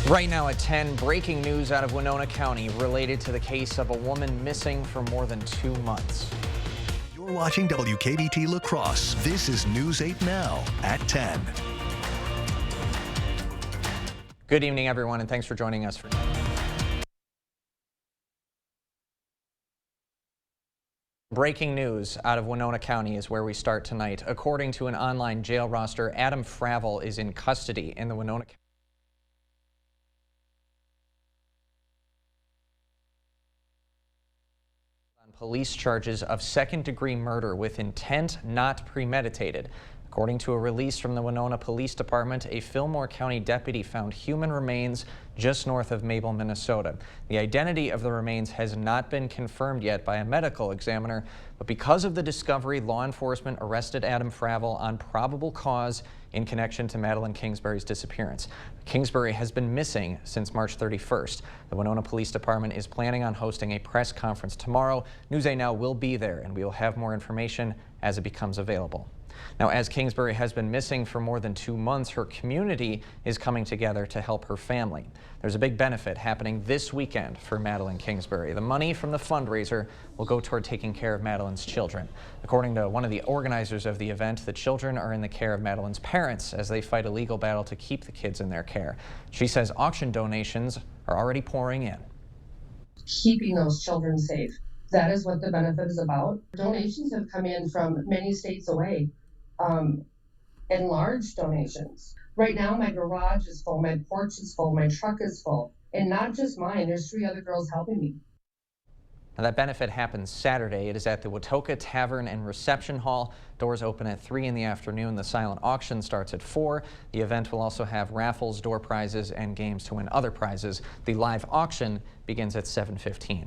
Right now at 10, breaking news out of Winona County related to the case of a woman missing for more than 2 months. You're watching WKBT La Crosse. This is News 8 Now at 10. Good evening, everyone, and thanks for joining us. Breaking news out of Winona County is where we start tonight. According to an online jail roster, Adam Fravel is in custody in the Winona County. Police charges of second-degree murder with intent not premeditated. According to a release from the Winona Police Department, a Fillmore County deputy found human remains just north of Mabel, Minnesota. The identity of the remains has not been confirmed yet by a medical examiner, but because of the discovery, law enforcement arrested Adam Fravel on probable cause in connection to Madeline Kingsbury's disappearance. Kingsbury has been missing since March 31st. The Winona Police Department is planning on hosting a press conference tomorrow. News 8 Now will be there, and we will have more information as it becomes available. Now, as Kingsbury has been missing for more than 2 months, her community is coming together to help her family. There's a big benefit happening this weekend for Madeline Kingsbury. The money from the fundraiser will go toward taking care of Madeline's children. According to one of the organizers of the event, the children are in the care of Madeline's parents as they fight a legal battle to keep the kids in their care. She says auction donations are already pouring in. Keeping those children safe. That is what the benefit is about. Donations have come in from many states away, and large donations. Right now, my garage is full, my porch is full, my truck is full, and not just mine. There's 3 other girls helping me. Now, that benefit happens Saturday. It is at the Watoka Tavern and Reception Hall. Doors open at 3 in the afternoon. The silent auction starts at 4. The event will also have raffles, door prizes, and games to win other prizes. The live auction begins at 7:15.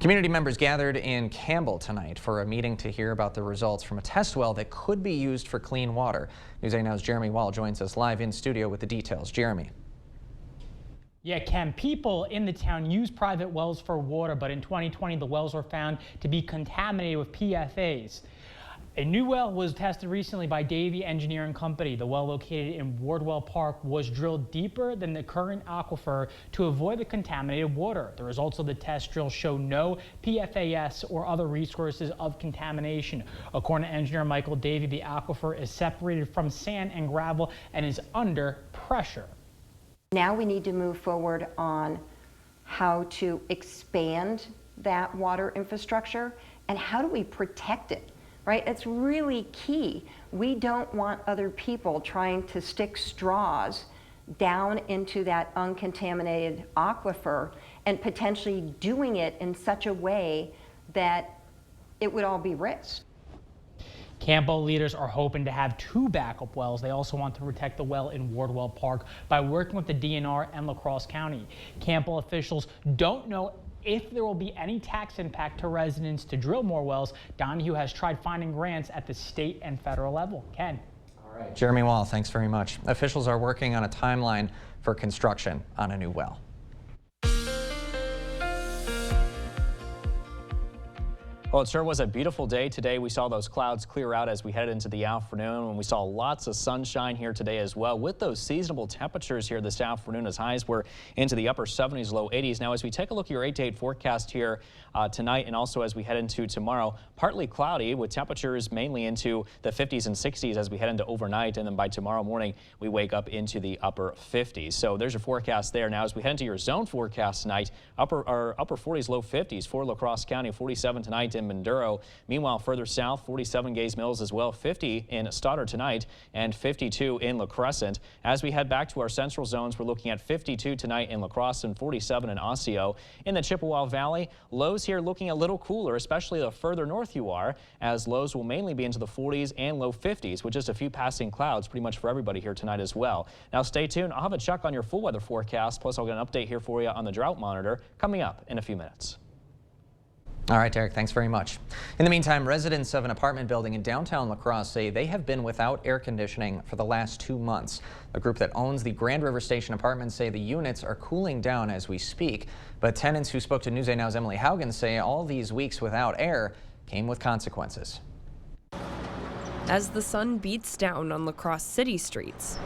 Community members gathered in Campbell tonight for a meeting to hear about the results from a test well that could be used for clean water. News 8 Now's Jeremy Wall joins us live in studio with the details. Jeremy. Yeah, Ken, people in the town use private wells for water, but in 2020 the wells were found to be contaminated with PFAS. A new well was tested recently by Davie Engineering Company. The well located in Wardwell Park was drilled deeper than the current aquifer to avoid the contaminated water. The results of the test drill show no PFAS or other resources of contamination. According to engineer Michael Davie, the aquifer is separated from sand and gravel and is under pressure. Now we need to move forward on how to expand that water infrastructure and how do we protect it. Right? It's really key. We don't want other people trying to stick straws down into that uncontaminated aquifer and potentially doing it in such a way that it would all be risked. Campbell leaders are hoping to have 2 backup wells. They also want to protect the well in Wardwell Park by working with the DNR and La Crosse County. Campbell officials don't know if there will be any tax impact to residents to drill more wells. Donahue has tried finding grants at the state and federal level. Ken. All right. Jeremy Wall, thanks very much. Officials are working on a timeline for construction on a new well. Well, it sure was a beautiful day today. We saw those clouds clear out as we headed into the afternoon, and we saw lots of sunshine here today as well, with those seasonable temperatures here this afternoon as highs were into the upper 70s, low 80s. Now, as we take a look at your 8-to-8 forecast here tonight, and also as we head into tomorrow, partly cloudy with temperatures mainly into the 50s and 60s as we head into overnight, and then by tomorrow morning we wake up into the upper 50s. So there's your forecast there. Now, as we head into your zone forecast tonight, upper 40s, low 50s for La Crosse County, 47 tonight in Minduro. Meanwhile, further south, 47 Gays Mills as well, 50 in Stoddard tonight, and 52 in La Crescent. As we head back to our central zones, we're looking at 52 tonight in La Crosse and 47 in Osseo. In the Chippewa Valley, lows here looking a little cooler, especially the further north you are, as lows will mainly be into the 40s and low 50s with just a few passing clouds pretty much for everybody here tonight as well. Now stay tuned. I'll have a check on your full weather forecast, plus I'll get an update here for you on the drought monitor coming up in a few minutes. All right, Derek, thanks very much. In the meantime, residents of an apartment building in downtown La Crosse say they have been without air conditioning for the last 2 months. The group that owns the Grand River Station apartments say the units are cooling down as we speak, but tenants who spoke to News 8 Now's Emily Haugen say all these weeks without air came with consequences. As the sun beats down on La Crosse city streets,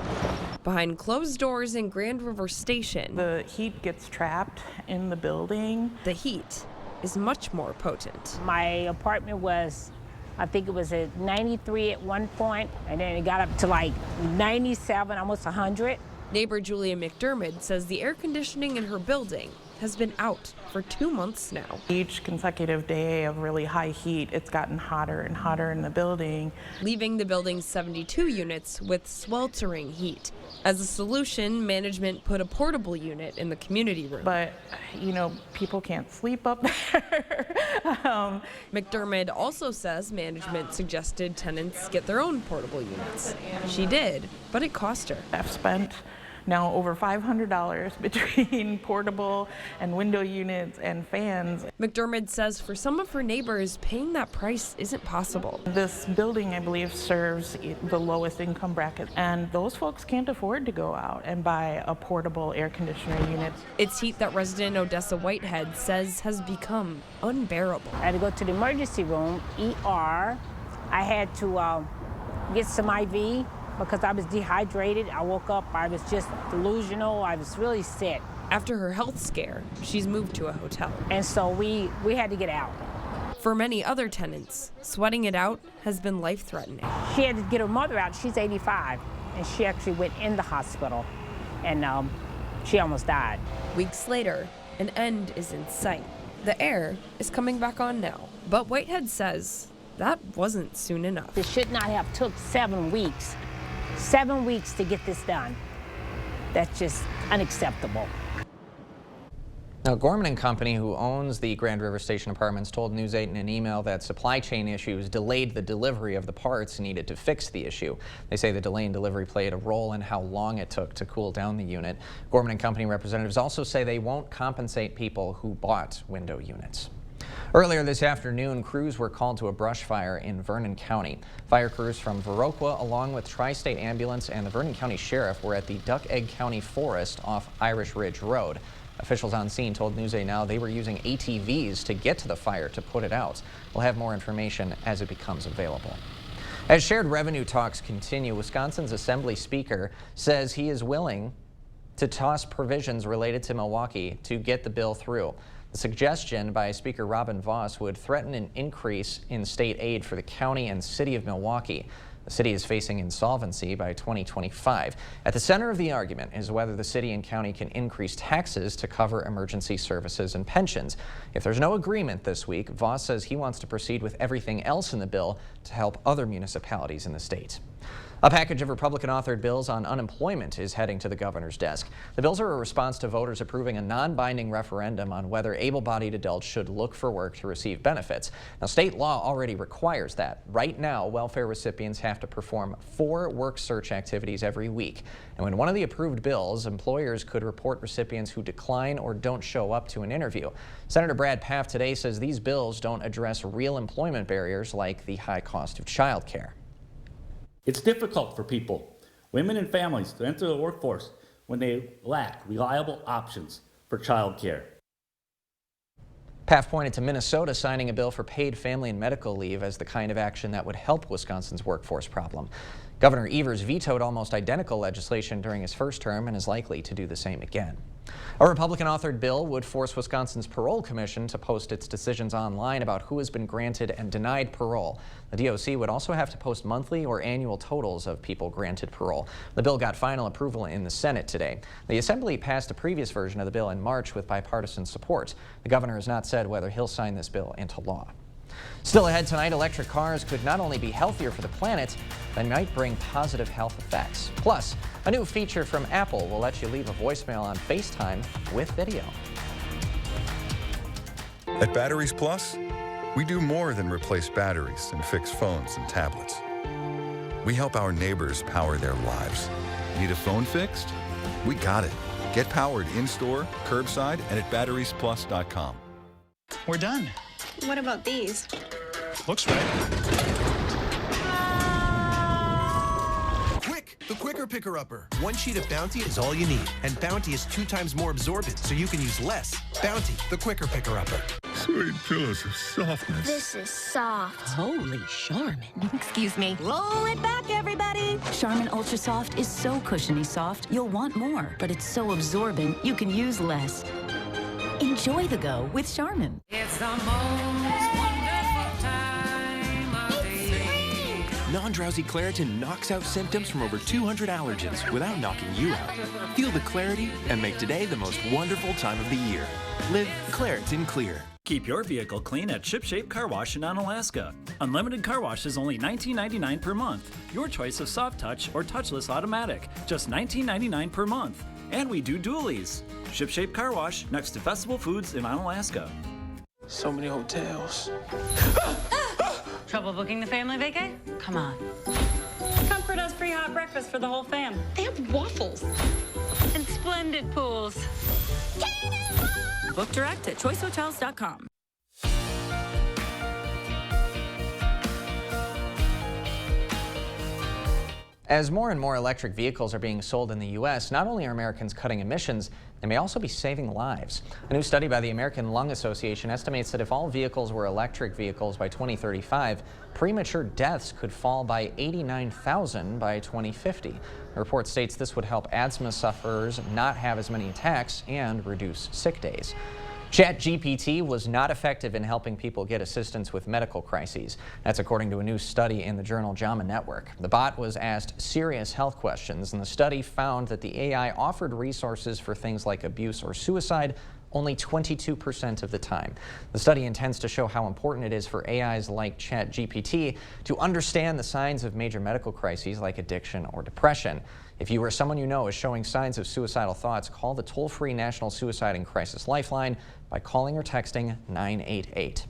behind closed doors in Grand River Station, The heat gets trapped in the building. the heat is much more potent. My apartment was, I think it was at 93 at one point, and then it got up to like 97, almost 100. Neighbor Julia McDermott says the air conditioning in her building has been out for 2 months now. Each consecutive day of really high heat, it's gotten hotter and hotter in the building. Leaving the building's 72 units with sweltering heat. As a solution, management put a portable unit in the community room. But, you know, people can't sleep up there. McDermott also says management suggested tenants get their own portable units. She did, but it cost her. I've spent now over $500 between portable and window units and fans. McDermott says for some of her neighbors, paying that price isn't possible. This building, I believe, serves the lowest income bracket, and those folks can't afford to go out and buy a portable air conditioner unit. It's heat that resident Odessa Whitehead says has become unbearable. I had to go to the emergency room, ER. I had to get some IV because I was dehydrated. I woke up, I was just delusional, I was really sick. After her health scare, she's moved to a hotel. And so we had to get out. For many other tenants, sweating it out has been life-threatening. She had to get her mother out. She's 85, and she actually went in the hospital, and she almost died. Weeks later, an end is in sight. The air is coming back on now, but Whitehead says that wasn't soon enough. It should not have took 7 weeks. 7 weeks to get this done. That's just unacceptable. Now, Gorman and Company, who owns the Grand River Station Apartments, told News 8 in an email that supply chain issues delayed the delivery of the parts needed to fix the issue. They say the delay in delivery played a role in how long it took to cool down the unit. Gorman and Company representatives also say they won't compensate people who bought window units. Earlier this afternoon, crews were called to a brush fire in Vernon County. Fire crews from Viroqua, along with Tri-State Ambulance and the Vernon County Sheriff, were at the Duck Egg County Forest off Irish Ridge Road. Officials on scene told News 8 Now they were using ATVs to get to the fire to put it out. We'll have more information as it becomes available. As shared revenue talks continue, Wisconsin's Assembly Speaker says he is willing to toss provisions related to Milwaukee to get the bill through. The suggestion by Speaker Robin Vos would threaten an increase in state aid for the county and city of Milwaukee. The city is facing insolvency by 2025. At the center of the argument is whether the city and county can increase taxes to cover emergency services and pensions. If there's no agreement this week, Vos says he wants to proceed with everything else in the bill to help other municipalities in the state. A package of Republican-authored bills on unemployment is heading to the governor's desk. The bills are a response to voters approving a non-binding referendum on whether able-bodied adults should look for work to receive benefits. Now, state law already requires that. Right now, welfare recipients have to perform 4 work search activities every week. And when one of the approved bills, employers could report recipients who decline or don't show up to an interview. Senator Brad Pfaff today says these bills don't address real employment barriers like the high cost of child care. It's difficult for people, women and families, to enter the workforce when they lack reliable options for child care. Pfaff pointed to Minnesota signing a bill for paid family and medical leave as the kind of action that would help Wisconsin's workforce problem. Governor Evers vetoed almost identical legislation during his first term and is likely to do the same again. A Republican-authored bill would force Wisconsin's Parole Commission to post its decisions online about who has been granted and denied parole. The DOC would also have to post monthly or annual totals of people granted parole. The bill got final approval in the Senate today. The Assembly passed a previous version of the bill in March with bipartisan support. The governor has not said whether he'll sign this bill into law. Still ahead tonight, electric cars could not only be healthier for the planet, they might bring positive health effects. Plus, a new feature from Apple will let you leave a voicemail on FaceTime with video. At Batteries Plus, we do more than replace batteries and fix phones and tablets. We help our neighbors power their lives. Need a phone fixed? We got it. Get powered in-store, curbside, and at batteriesplus.com. We're done. What about these? Looks right. Quick! The Quicker Picker-Upper. 1 sheet of Bounty is all you need. And Bounty is 2 times more absorbent, so you can use less. Bounty, the Quicker Picker-Upper. sweet pillows of softness. This is soft. Holy Charmin. Excuse me. Roll it back, everybody. Charmin Ultra Soft is so cushiony soft, you'll want more, but it's so absorbent, you can use less. Enjoy the go with Charmin. It's the most wonderful time of the year. Non-drowsy Claritin knocks out symptoms from over 200 allergens without knocking you out. Feel the clarity and make today the most wonderful time of the year. Live Claritin Clear. Keep your vehicle clean at ShipShape Car Wash in Onalaska. Unlimited car wash is only $19.99 per month. Your choice of soft touch or touchless automatic, just $19.99 per month. And we do dualies. ShipShape Car Wash next to Festival Foods in Onalaska. So many hotels. Trouble booking the family vacay? Come on. Comfort does free hot breakfast for the whole fam. They have waffles. And splendid pools. Book direct at choicehotels.com. As more and more electric vehicles are being sold in the U.S., not only are Americans cutting emissions, they may also be saving lives. A new study by the American Lung Association estimates that if all vehicles were electric vehicles by 2035, premature deaths could fall by 89,000 by 2050. The report states this would help asthma sufferers not have as many attacks and reduce sick days. ChatGPT was not effective in helping people get assistance with medical crises. That's according to a new study in the journal JAMA Network. The bot was asked serious health questions, and the study found that the AI offered resources for things like abuse or suicide only 22% of the time. The study intends to show how important it is for AIs like ChatGPT to understand the signs of major medical crises like addiction or depression. If you or someone you know is showing signs of suicidal thoughts, call the toll-free National Suicide and Crisis Lifeline by calling or texting 988.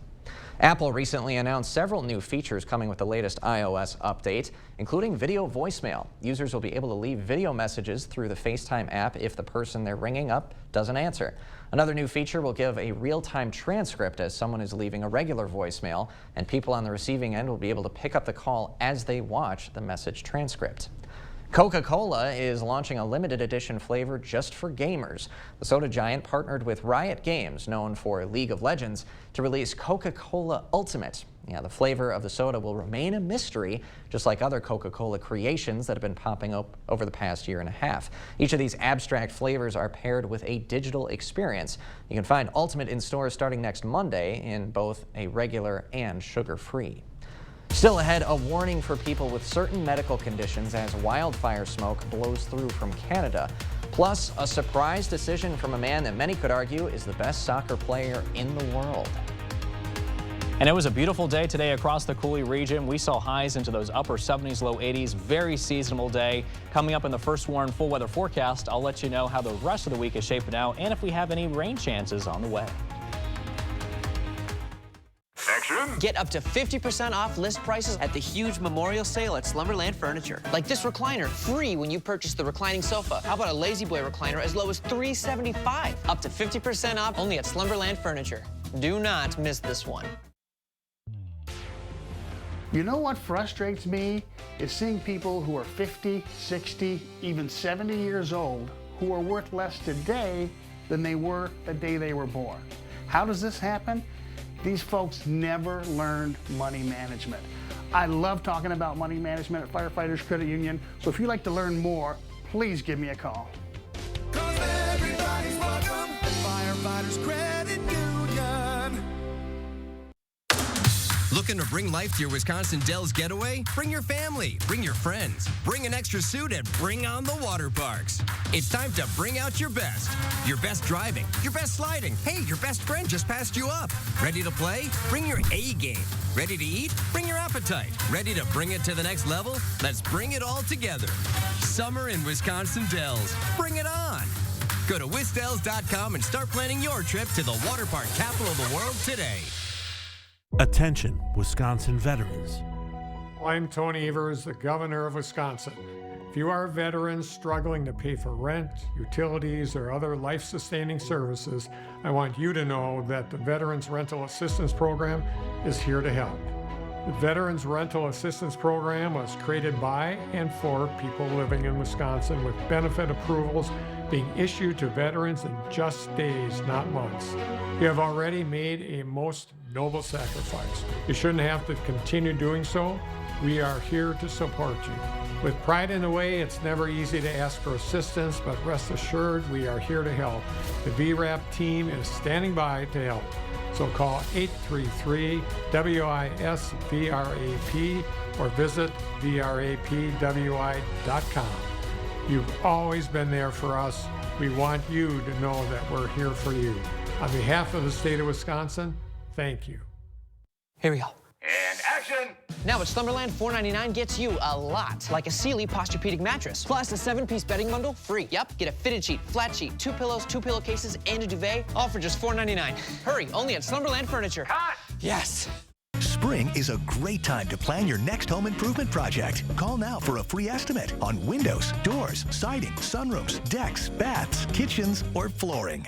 Apple recently announced several new features coming with the latest iOS update, including video voicemail. Users will be able to leave video messages through the FaceTime app if the person they're ringing up doesn't answer. Another new feature will give a real-time transcript as someone is leaving a regular voicemail, and people on the receiving end will be able to pick up the call as they watch the message transcript. Coca-Cola is launching a limited edition flavor just for gamers. The soda giant partnered with Riot Games, known for League of Legends, to release Coca-Cola Ultimate. The flavor of the soda will remain a mystery, just like other Coca-Cola creations that have been popping up over the past year and a half. Each of these abstract flavors are paired with a digital experience. You can find Ultimate in stores starting next Monday in both a regular and sugar-free. Still ahead, a warning for people with certain medical conditions as wildfire smoke blows through from Canada. Plus, a surprise decision from a man that many could argue is the best soccer player in the world. And it was a beautiful day today across the Coulee region. We saw highs into those upper 70s, low 80s. Very seasonable day. Coming up in the First Warn full weather forecast, I'll let you know how the rest of the week is shaping out and if we have any rain chances on the way. Get up to 50% off list prices at the huge memorial sale at Slumberland Furniture. Like this recliner, free when you purchase the reclining sofa. How about a Lazy Boy recliner as low as $375? Up to 50% off only at Slumberland Furniture. Do not miss this one. You know what frustrates me is seeing people who are 50, 60, even 70 years old who are worth less today than they were the day they were born. How does this happen? These folks never learned money management. I love talking about money management at Firefighters Credit Union, so if you'd like to learn more, please give me a call. Everybody's welcome at Firefighters Credit Union. Looking to bring life to your Wisconsin Dells getaway? Bring your family, bring your friends, bring an extra suit, and bring on the water parks. It's time to bring out your best. Your best driving, your best sliding. Hey, your best friend just passed you up. Ready to play? Bring your A game. Ready to eat? Bring your appetite. Ready to bring it to the next level? Let's bring it all together. Summer in Wisconsin Dells. Bring it on. Go to wisdells.com and start planning your trip to the water park capital of the world today. Attention, Wisconsin veterans. I'm Tony Evers, the governor of Wisconsin. If you are a veteran struggling to pay for rent, utilities, or other life-sustaining services, I want you to know that the Veterans Rental Assistance Program is here to help. The Veterans Rental Assistance Program was created by and for people living in Wisconsin, with benefit approvals being issued to veterans in just days, not months. You have already made a most noble sacrifice. You shouldn't have to continue doing so. We are here to support you. With pride in the way, it's never easy to ask for assistance, but rest assured we are here to help. The VRAP team is standing by to help. So call 833-WIS-VRAP or visit VRAPWI.com. You've always been there for us. We want you to know that we're here for you. On behalf of the state of Wisconsin, thank you. Here we go. And action! Now at Slumberland, $4.99 gets you a lot, like a Sealy Posturepedic mattress, plus a 7-piece bedding bundle free. Yep, get a fitted sheet, flat sheet, 2 pillows, 2 pillowcases, and a duvet, all for just $4.99. Hurry, only at Slumberland Furniture. Cut! Yes. Spring is a great time to plan your next home improvement project. Call now for a free estimate on windows, doors, siding, sunrooms, decks, baths, kitchens, or flooring.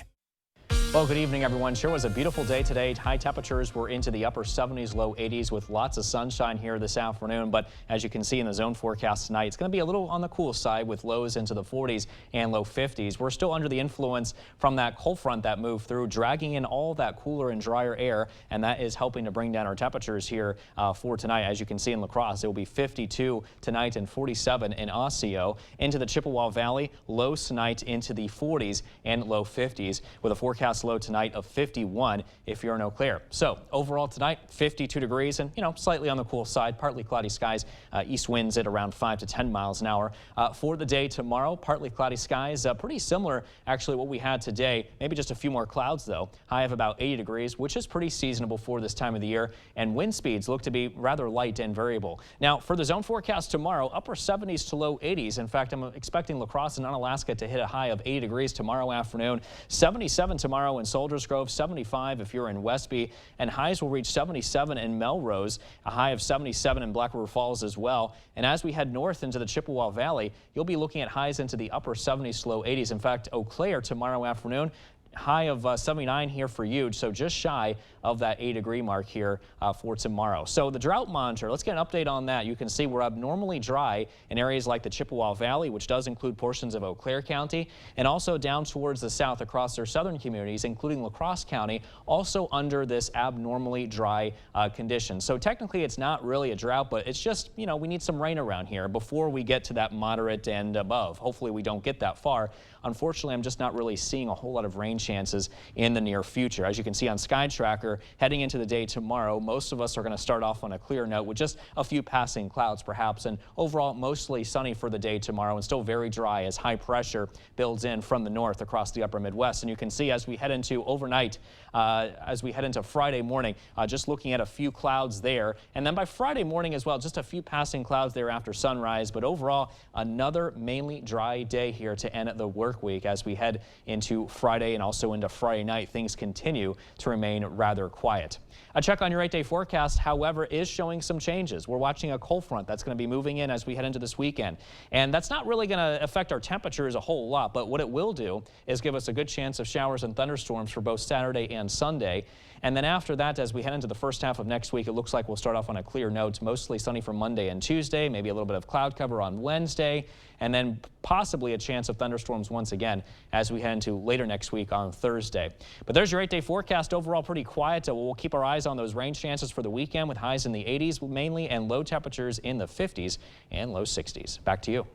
Well, good evening, everyone. Sure was a beautiful day today. High temperatures were into the upper 70s, low 80s with lots of sunshine here this afternoon. But as you can see in the zone forecast tonight, it's going to be a little on the cool side with lows into the 40s and low 50s. We're still under the influence from that cold front that moved through, dragging in all that cooler and drier air, and that is helping to bring down our temperatures here for tonight. As you can see in La Crosse, it will be 52 tonight and 47 in Osseo. Into the Chippewa Valley, lows tonight into the 40s and low 50s with a forecast low tonight of 51 if you're in Eau Claire. So overall tonight, 52 degrees and, slightly on the cool side, partly cloudy skies, east winds at around 5 to 10 miles an hour. For the day tomorrow, partly cloudy skies, pretty similar actually what we had today, maybe just a few more clouds though. High of about 80 degrees, which is pretty seasonable for this time of the year, and wind speeds look to be rather light and variable. Now for the zone forecast tomorrow, upper 70s to low 80s. In fact, I'm expecting La Crosse and Unalaska to hit a high of 80 degrees tomorrow afternoon, 77 tomorrow in Soldiers Grove, 75 if you're in Westby, and highs will reach 77 in Melrose, a high of 77 in Black River Falls as well. And as we head north into the Chippewa Valley, you'll be looking at highs into the upper 70s to low 80s. In fact, Eau Claire tomorrow afternoon, high of 79 here for Huge, so just shy of that 80-degree mark here for tomorrow. So the drought monitor, let's get an update on that. You can see we're abnormally dry in areas like the Chippewa Valley, which does include portions of Eau Claire County, and also down towards the south across their southern communities, including La Crosse County, also under this abnormally dry condition. So technically it's not really a drought, but it's just, we need some rain around here before we get to that moderate and above. Hopefully we don't get that far. Unfortunately, I'm just not really seeing a whole lot of rain chances in the near future. As you can see on Sky Tracker, heading into the day tomorrow, most of us are going to start off on a clear note with just a few passing clouds perhaps, and overall mostly sunny for the day tomorrow and still very dry as high pressure builds in from the north across the upper Midwest. And you can see as we head into overnight, as we head into Friday morning, just looking at a few clouds there. And then by Friday morning as well, just a few passing clouds there after sunrise. But overall, another mainly dry day here to end the work week. As we head into Friday and also into Friday night, things continue to remain rather quiet. A check on your 8-day forecast, however, is showing some changes. We're watching a cold front that's going to be moving in as we head into this weekend. And that's not really going to affect our temperatures a whole lot, but what it will do is give us a good chance of showers and thunderstorms for both Saturday and Sunday. And then after that, as we head into the first half of next week, it looks like we'll start off on a clear note, mostly sunny for Monday and Tuesday, maybe a little bit of cloud cover on Wednesday, and then possibly a chance of thunderstorms once again as we head into later next week on Thursday. But there's your 8-day forecast. Overall pretty quiet. We'll keep our eyes on those rain chances for the weekend with highs in the 80s mainly and low temperatures in the 50s and low 60s. Back to you.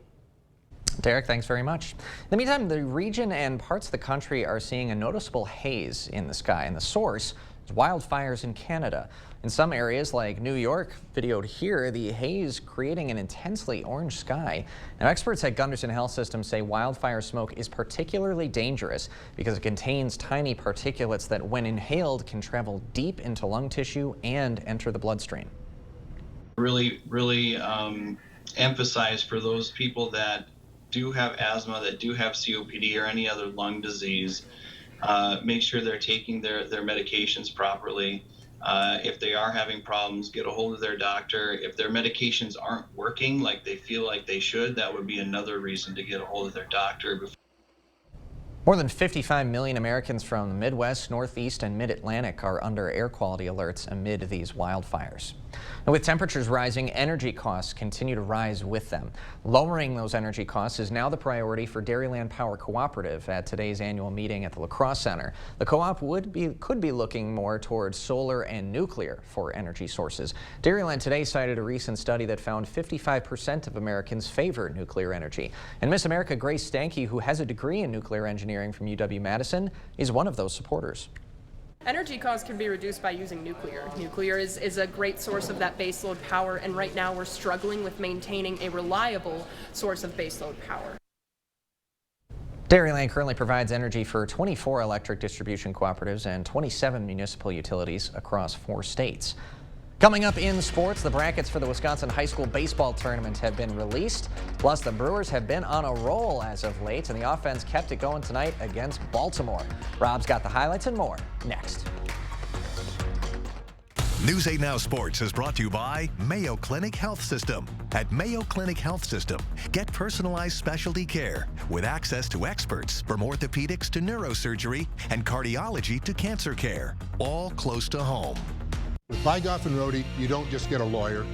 Derek, thanks very much. In the meantime, the region and parts of the country are seeing a noticeable haze in the sky, and the source is wildfires in Canada. In some areas like New York, videoed here, the haze creating an intensely orange sky. Now, experts at Gunderson Health System say wildfire smoke is particularly dangerous because it contains tiny particulates that, when inhaled, can travel deep into lung tissue and enter the bloodstream. Really emphasize for those people that do have asthma, that do have COPD or any other lung disease, make sure they're taking their medications properly. If they are having problems, get a hold of their doctor. If their medications aren't working like they feel like they should, that would be another reason to get a hold of their doctor. More than 55 million Americans from the Midwest, Northeast, and Mid-Atlantic are under air quality alerts amid these wildfires. And with temperatures rising, energy costs continue to rise with them. Lowering those energy costs is now the priority for Dairyland Power Cooperative at today's annual meeting at the La Crosse Center. The co-op could be looking more towards solar and nuclear for energy sources. Dairyland today cited a recent study that found 55% of Americans favor nuclear energy. And Miss America Grace Stanke, who has a degree in nuclear engineering from UW-Madison, is one of those supporters. Energy costs can be reduced by using nuclear. Nuclear is a great source of that baseload power, and right now we're struggling with maintaining a reliable source of baseload power. Dairyland currently provides energy for 24 electric distribution cooperatives and 27 municipal utilities across 4 states. Coming up in sports, the brackets for the Wisconsin High School Baseball Tournament have been released. Plus, the Brewers have been on a roll as of late, and the offense kept it going tonight against Baltimore. Rob's got the highlights and more next. News 8 Now Sports is brought to you by Mayo Clinic Health System. At Mayo Clinic Health System, get personalized specialty care with access to experts from orthopedics to neurosurgery and cardiology to cancer care, all close to home. With Bygoff and Rohde, you don't just get a lawyer,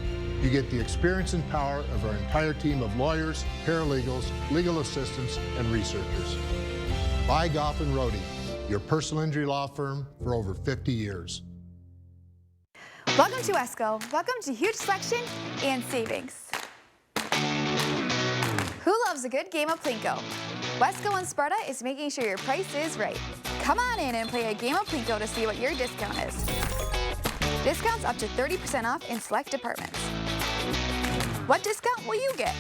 you get the experience and power of our entire team of lawyers, paralegals, legal assistants, and researchers. Bygoff and Rohde, your personal injury law firm for over 50 years. Welcome to Wesco. Welcome to huge selection and savings. Who loves a good game of Plinko? Wesco and Sparta is making sure your price is right. Come on in and play a game of Plinko to see what your discount is. Discounts up to 30% off in select departments. What discount will you get?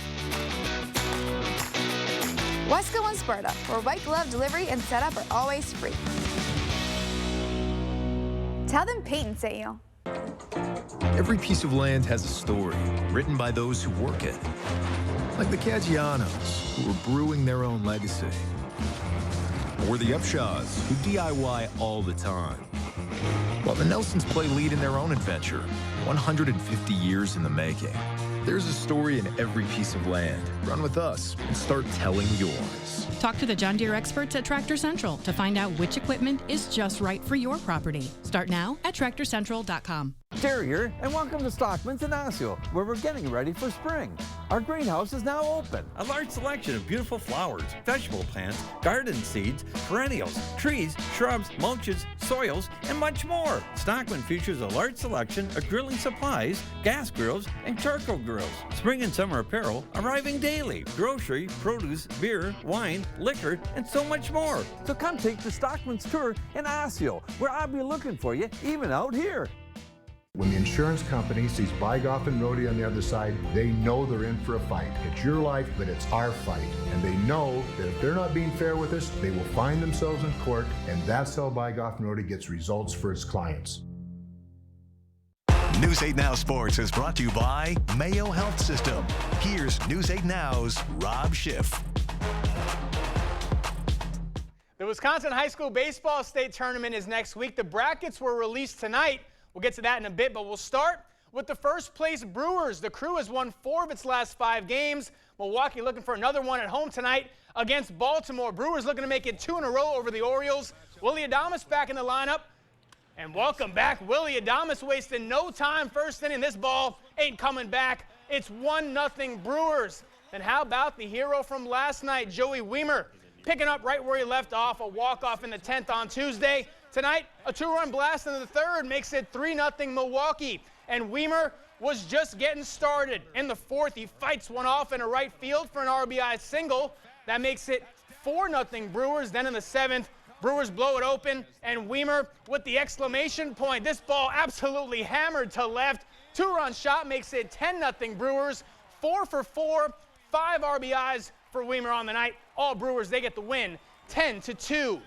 Wesco and Sparta, where white glove delivery and setup are always free. Tell them Peyton sent you. Every piece of land has a story written by those who work it. Like the Caggianos, who are brewing their own legacy. Or the Upshaws, who DIY all the time. While the Nelsons play lead in their own adventure, 150 years in the making. There's a story in every piece of land. Run with us and start telling yours. Talk to the John Deere experts at Tractor Central to find out which equipment is just right for your property. Start now at TractorCentral.com. Terry here, and welcome to Stockman's in Osseo, where we're getting ready for spring. Our greenhouse is now open. A large selection of beautiful flowers, vegetable plants, garden seeds, perennials, trees, shrubs, mulches, soils, and much more. Stockman features a large selection of grilling supplies, gas grills, and charcoal grills. Spring and summer apparel arriving daily. Grocery, produce, beer, wine, liquor, and so much more. So come take the Stockman's tour in Osseo, where I'll be looking for you, even out here. When the insurance company sees Bygoff and Rohde on the other side, they know they're in for a fight. It's your life, but it's our fight. And they know that if they're not being fair with us, they will find themselves in court, and that's how Bygoff and Rohde gets results for its clients. News 8 Now Sports is brought to you by Mayo Health System. Here's News 8 Now's Rob Schiff. The Wisconsin High School Baseball State Tournament is next week. The brackets were released tonight. We'll get to that in a bit, but we'll start with the first place Brewers. The crew has won 4 of its last 5 games. Milwaukee looking for another one at home tonight against Baltimore. Brewers looking to make it 2 in a row over the Orioles. Willie Adames back in the lineup. And welcome back, Willie Adames, wasting no time. First inning, this ball ain't coming back. It's 1-0 Brewers. And how about the hero from last night, Joey Wiemer, picking up right where he left off, a walk-off in the 10th on Tuesday. Tonight, a 2-run blast in the 3rd makes it 3-0 Milwaukee. And Wiemer was just getting started. In the 4th, he fights one off in a right field for an RBI single. That makes it 4-0 Brewers. Then in the 7th, Brewers blow it open, and Wiemer with the exclamation point. This ball absolutely hammered to left. 2-run shot makes it 10-0 Brewers. 4 for 4, 5 RBIs for Wiemer on the night. All Brewers, they get the win, 10-2.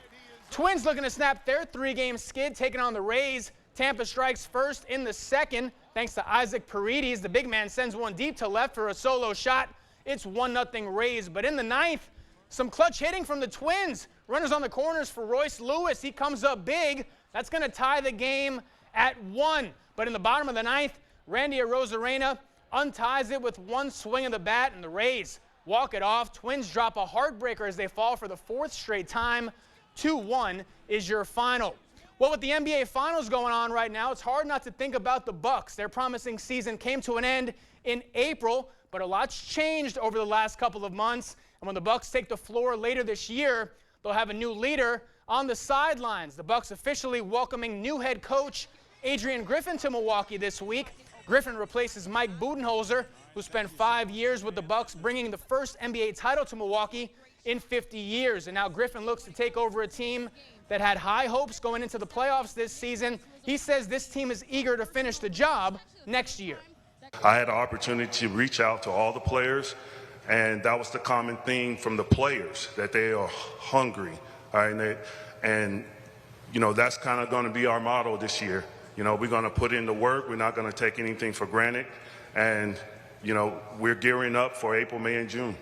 Twins looking to snap their 3-game skid, taking on the Rays. Tampa strikes first in the 2nd, thanks to Isaac Paredes. The big man sends one deep to left for a solo shot. It's 1-0 Rays. But in the 9th, some clutch hitting from the Twins. Runners on the corners for Royce Lewis. He comes up big. That's going to tie the game at 1. But in the bottom of the 9th, Randy Arozarena unties it with one swing of the bat, and the Rays walk it off. Twins drop a heartbreaker as they fall for the 4th straight time. 2-1 is your final. Well, with the NBA Finals going on right now, it's hard not to think about the Bucks. Their promising season came to an end in April, but a lot's changed over the last couple of months. And when the Bucks take the floor later this year, they'll have a new leader on the sidelines. The Bucks officially welcoming new head coach Adrian Griffin to Milwaukee this week. Griffin replaces Mike Budenholzer, who spent 5 years with the Bucks, bringing the first NBA title to Milwaukee in 50 years. And now Griffin looks to take over a team that had high hopes going into the playoffs this season. He says this team is eager to finish the job next year. I had an opportunity to reach out to all the players, and that was the common theme from the players, that they are hungry. All right, and you know, that's kind of going to be our motto this year. You know, we're going to put in the work. We're not going to take anything for granted. And, you know, we're gearing up for April, May, and June.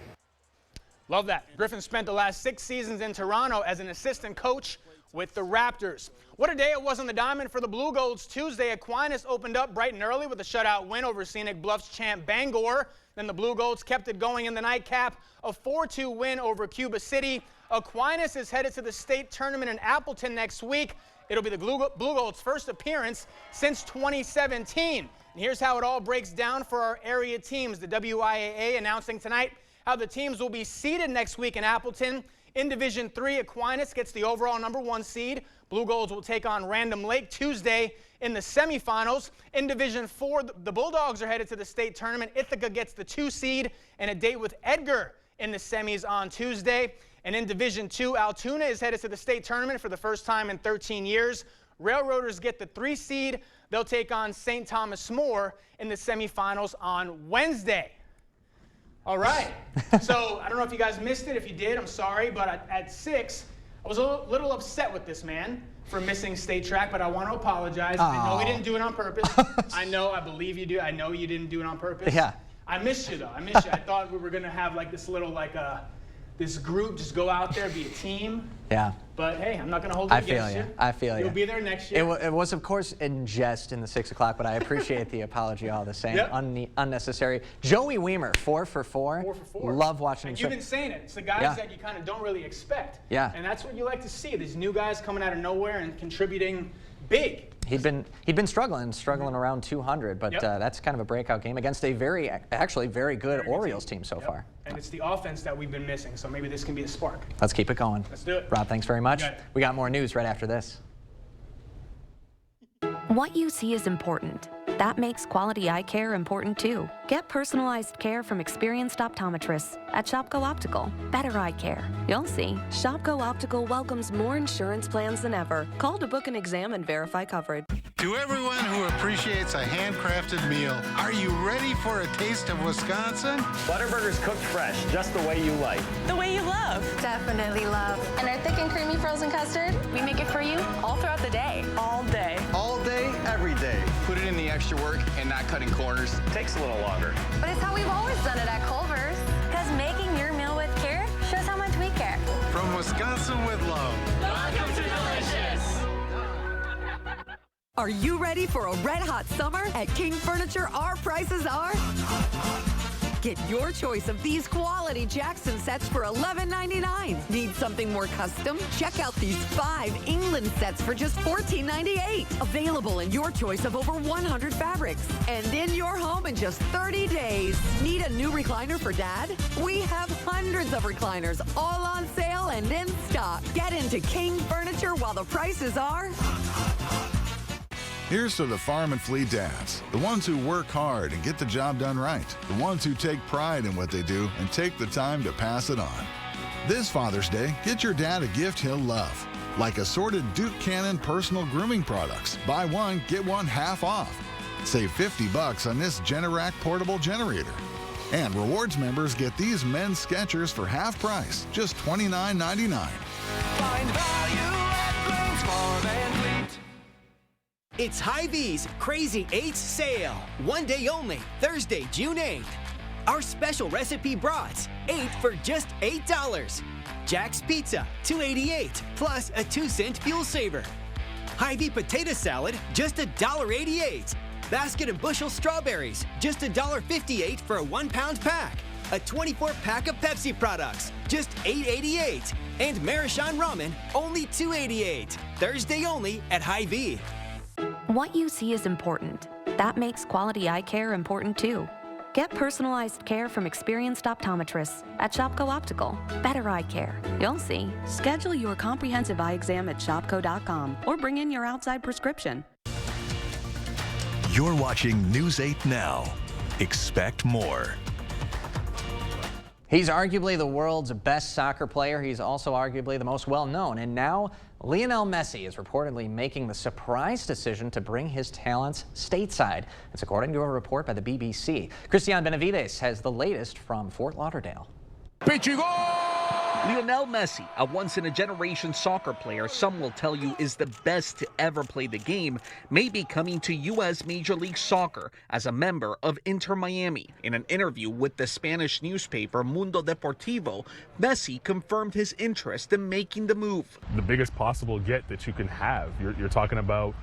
Love that. Griffin spent the last 6 seasons in Toronto as an assistant coach with the Raptors. What a day it was on the diamond for the Blue Golds. Tuesday, Aquinas opened up bright and early with a shutout win over Scenic Bluffs champ Bangor. Then the Blue Golds kept it going in the nightcap, a 4-2 win over Cuba City. Aquinas is headed to the state tournament in Appleton next week. It'll be the Blue Golds' first appearance since 2017. And here's how it all breaks down for our area teams. The WIAA announcing tonight how the teams will be seeded next week in Appleton. In Division 3, Aquinas gets the overall #1 seed. Blue Golds will take on Random Lake Tuesday in the semifinals. In Division 4, the Bulldogs are headed to the state tournament. Ithaca gets the 2 seed and a date with Edgar in the semis on Tuesday. And in Division 2, Altoona is headed to the state tournament for the first time in 13 years. Railroaders get the 3 seed. They'll take on St. Thomas More in the semifinals on Wednesday. All right. So I don't know if you guys missed it. If you did, I'm sorry. But at 6, I was a little upset with this man for missing state track, but I want to apologize. I know he didn't do it on purpose. I believe you do. I know you didn't do it on purpose. Yeah. I missed you, though. I missed you. I thought we were going to have like this little this group just go out there, be a team. Yeah. But hey, I'm not going to hold it against you. I feel you. You'll be there next year. It was, of course, in jest in the 6 o'clock, but I appreciate the apology all the same. Yep. Unnecessary. Joey Weimer, 4 for 4. 4 for 4. Love watching him. And you've been saying it. It's the guys that you kind of don't really expect. Yeah. And that's what you like to see. These new guys coming out of nowhere and contributing big. He'd been struggling around 200, but that's kind of a breakout game against a actually very good Orioles team so far. And it's the offense that we've been missing, so maybe this can be a spark. Let's keep it going. Let's do it. Rob, thanks very much. We got more news right after this. What you see is important. That makes quality eye care important too. Get personalized care from experienced optometrists at Shopko Optical. Better eye care. You'll see. Shopko Optical welcomes more insurance plans than ever. Call to book an exam and verify coverage. To everyone who appreciates a handcrafted meal, are you ready for a taste of Wisconsin? Butterburger's cooked fresh, just the way you like. The way you love. Definitely love. And our thick and creamy frozen custard, we make it for you all throughout the day. All day. All day, every day. Put it in the extra work and not cutting corners. Takes a little longer. But it's how we've always done it at Culver's. Because making your meal with care shows how much we care. From Wisconsin with love. Welcome to Delicious. Are you ready for a red-hot summer? At King Furniture, our prices are... Get your choice of these quality Jackson sets for $11.99. Need something more custom? Check out these 5 England sets for just $14.98. Available in your choice of over 100 fabrics. And in your home in just 30 days. Need a new recliner for Dad? We have hundreds of recliners all on sale and in stock. Get into King Furniture while the prices are... Here's to the farm and fleet dads, the ones who work hard and get the job done right, the ones who take pride in what they do and take the time to pass it on. This Father's Day, get your dad a gift he'll love, like assorted Duke Cannon personal grooming products. Buy one, get one half off. Save $50 on this Generac portable generator. And rewards members get these men's Skechers for half price, just $29.99. Find value at Green's Farm and Fleet. It's Hy-Vee's Crazy 8th sale. One day only, Thursday, June 8th. Our special recipe brats, 8 for just $8. Jack's Pizza, $2.88, plus a 2-cent fuel saver. Hy-Vee potato salad, just $1.88. Basket and bushel strawberries, just $1.58 for a 1-pound pack. A 24-pack of Pepsi products, just $8.88. And Maruchan Ramen, only $2.88. Thursday only at Hy-Vee. What you see is important. That makes quality eye care important too. Get personalized care from experienced optometrists at Shopko Optical. Better eye care. You'll see. Schedule your comprehensive eye exam at shopko.com or bring in your outside prescription. You're watching News 8 Now. Expect more. He's arguably the world's best soccer player. He's also arguably the most well-known. And now Lionel Messi is reportedly making the surprise decision to bring his talents stateside. It's according to a report by the BBC. Christian Benavides has the latest from Fort Lauderdale. Lionel Messi, a once-in-a-generation soccer player some will tell you is the best to ever play the game, may be coming to U.S. Major League Soccer as a member of Inter Miami. In an interview with the Spanish newspaper Mundo Deportivo, Messi confirmed his interest in making the move. The biggest possible get that you can have. You're talking about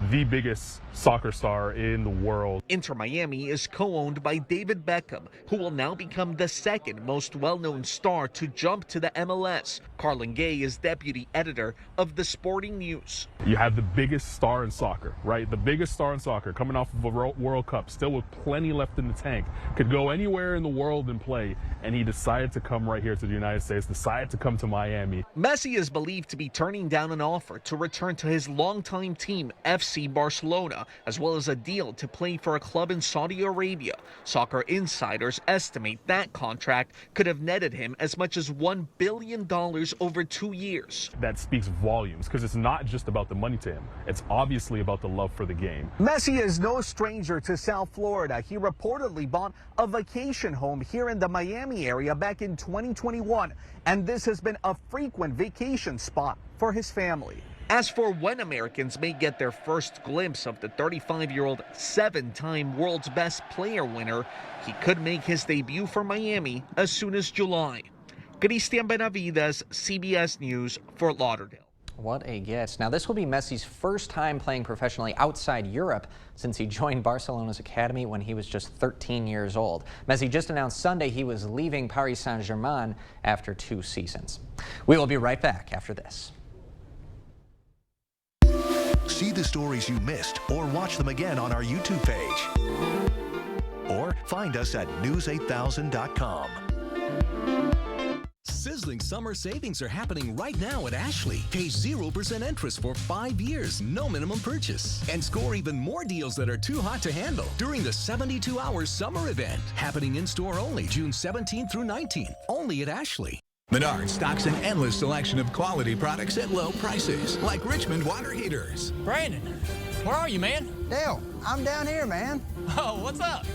the biggest soccer star in the world. Inter Miami is co-owned by David Beckham, who will now become the second most well-known star to jump to the MLS. Carlin Gay is deputy editor of The Sporting News. You have the biggest star in soccer, right? The biggest star in soccer coming off of a World Cup, still with plenty left in the tank, could go anywhere in the world and play, and he decided to come right here to the United States, decided to come to Miami. Messi is believed to be turning down an offer to return to his longtime team, FC Barcelona, as well as a deal to play for a club in Saudi Arabia. Soccer insiders estimate that contract could have netted him as much as $1 billion over 2 years. That speaks volumes, because it's not just about the money to him. It's obviously about the love for the game. Messi is no stranger to South Florida. He reportedly bought a vacation home here in the Miami area back in 2021, and this has been a frequent vacation spot for his family. As for when Americans may get their first glimpse of the 35-year-old seven-time world's best player winner, he could make his debut for Miami as soon as July. Christian Benavides, CBS News, Fort Lauderdale. What a get. Now, this will be Messi's first time playing professionally outside Europe since he joined Barcelona's academy when he was just 13 years old. Messi just announced Sunday he was leaving Paris Saint-Germain after 2 seasons. We will be right back after this. See the stories you missed or watch them again on our YouTube page. Or find us at news8000.com. Sizzling summer savings are happening right now at Ashley. Pay 0% interest for 5 years, no minimum purchase. And score even more deals that are too hot to handle during the 72-hour summer event. Happening in-store only June 17th through 19th. Only at Ashley. Menards stocks an endless selection of quality products at low prices, like Richmond water heaters. Brandon, where are you, man? Dale, I'm down here, man. Oh, what's up?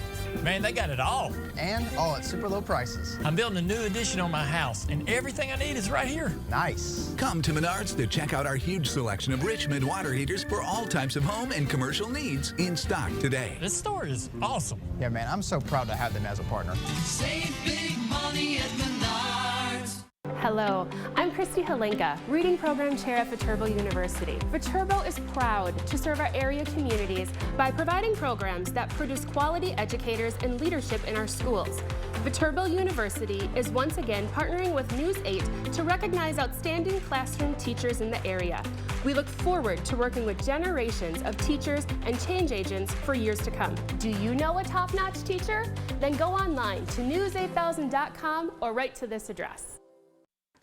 Man, they got it all. And all at super low prices. I'm building a new addition on my house, and everything I need is right here. Nice. Come to Menards to check out our huge selection of Richmond water heaters for all types of home and commercial needs in stock today. This store is awesome. Yeah, man, I'm so proud to have them as a partner. Save big money at Menards. Hello, I'm Christy Halenka, Reading Program Chair at Viterbo University. Viterbo is proud to serve our area communities by providing programs that produce quality educators and leadership in our schools. Viterbo University is once again partnering with News 8 to recognize outstanding classroom teachers in the area. We look forward to working with generations of teachers and change agents for years to come. Do you know a top-notch teacher? Then go online to news8000.com or write to this address.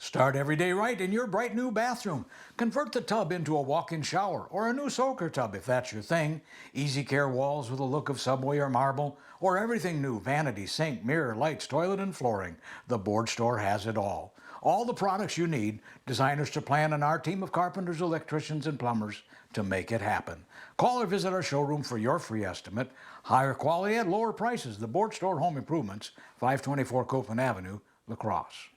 Start every day right in your bright new bathroom. Convert the tub into a walk-in shower or a new soaker tub if that's your thing. Easy care walls with a look of Subway or marble, or everything new: vanity, sink, mirror, lights, toilet, and flooring. The Board Store has it all. All the products you need, designers to plan, and our team of carpenters, electricians, and plumbers to make it happen. Call or visit our showroom for your free estimate. Higher quality at lower prices. The Board Store Home Improvements, 524 Copeland Avenue, La Crosse.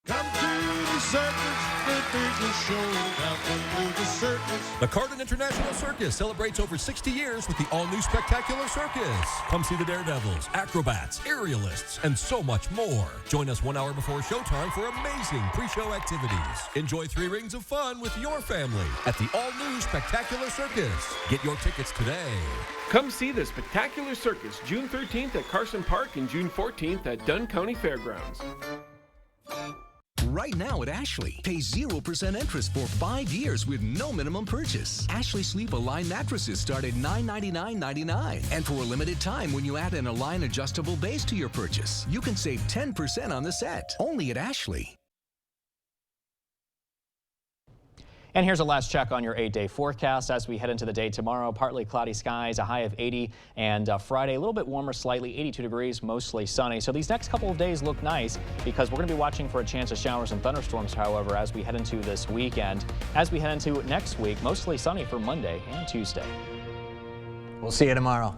Come to the circus, the biggest show. Come to the circus. The Carden International Circus celebrates over 60 years with the all-new Spectacular Circus. Come see the daredevils, acrobats, aerialists, and so much more. Join us 1 hour before showtime for amazing pre-show activities. Enjoy 3 rings of fun with your family at the all-new Spectacular Circus. Get your tickets today. Come see the Spectacular Circus June 13th at Carson Park and June 14th at Dunn County Fairgrounds. right now at Ashley. Pay 0% interest for 5 years with no minimum purchase. Ashley Sleep Align mattresses start at $999.99. And for a limited time, when you add an Align adjustable base to your purchase, you can save 10% on the set. Only at Ashley. And here's a last check on your 8-day forecast as we head into the day tomorrow. Partly cloudy skies, a high of 80, and Friday a little bit warmer slightly, 82 degrees, mostly sunny. So these next couple of days look nice because we're going to be watching for a chance of showers and thunderstorms, however, as we head into this weekend. As we head into next week, mostly sunny for Monday and Tuesday. We'll see you tomorrow.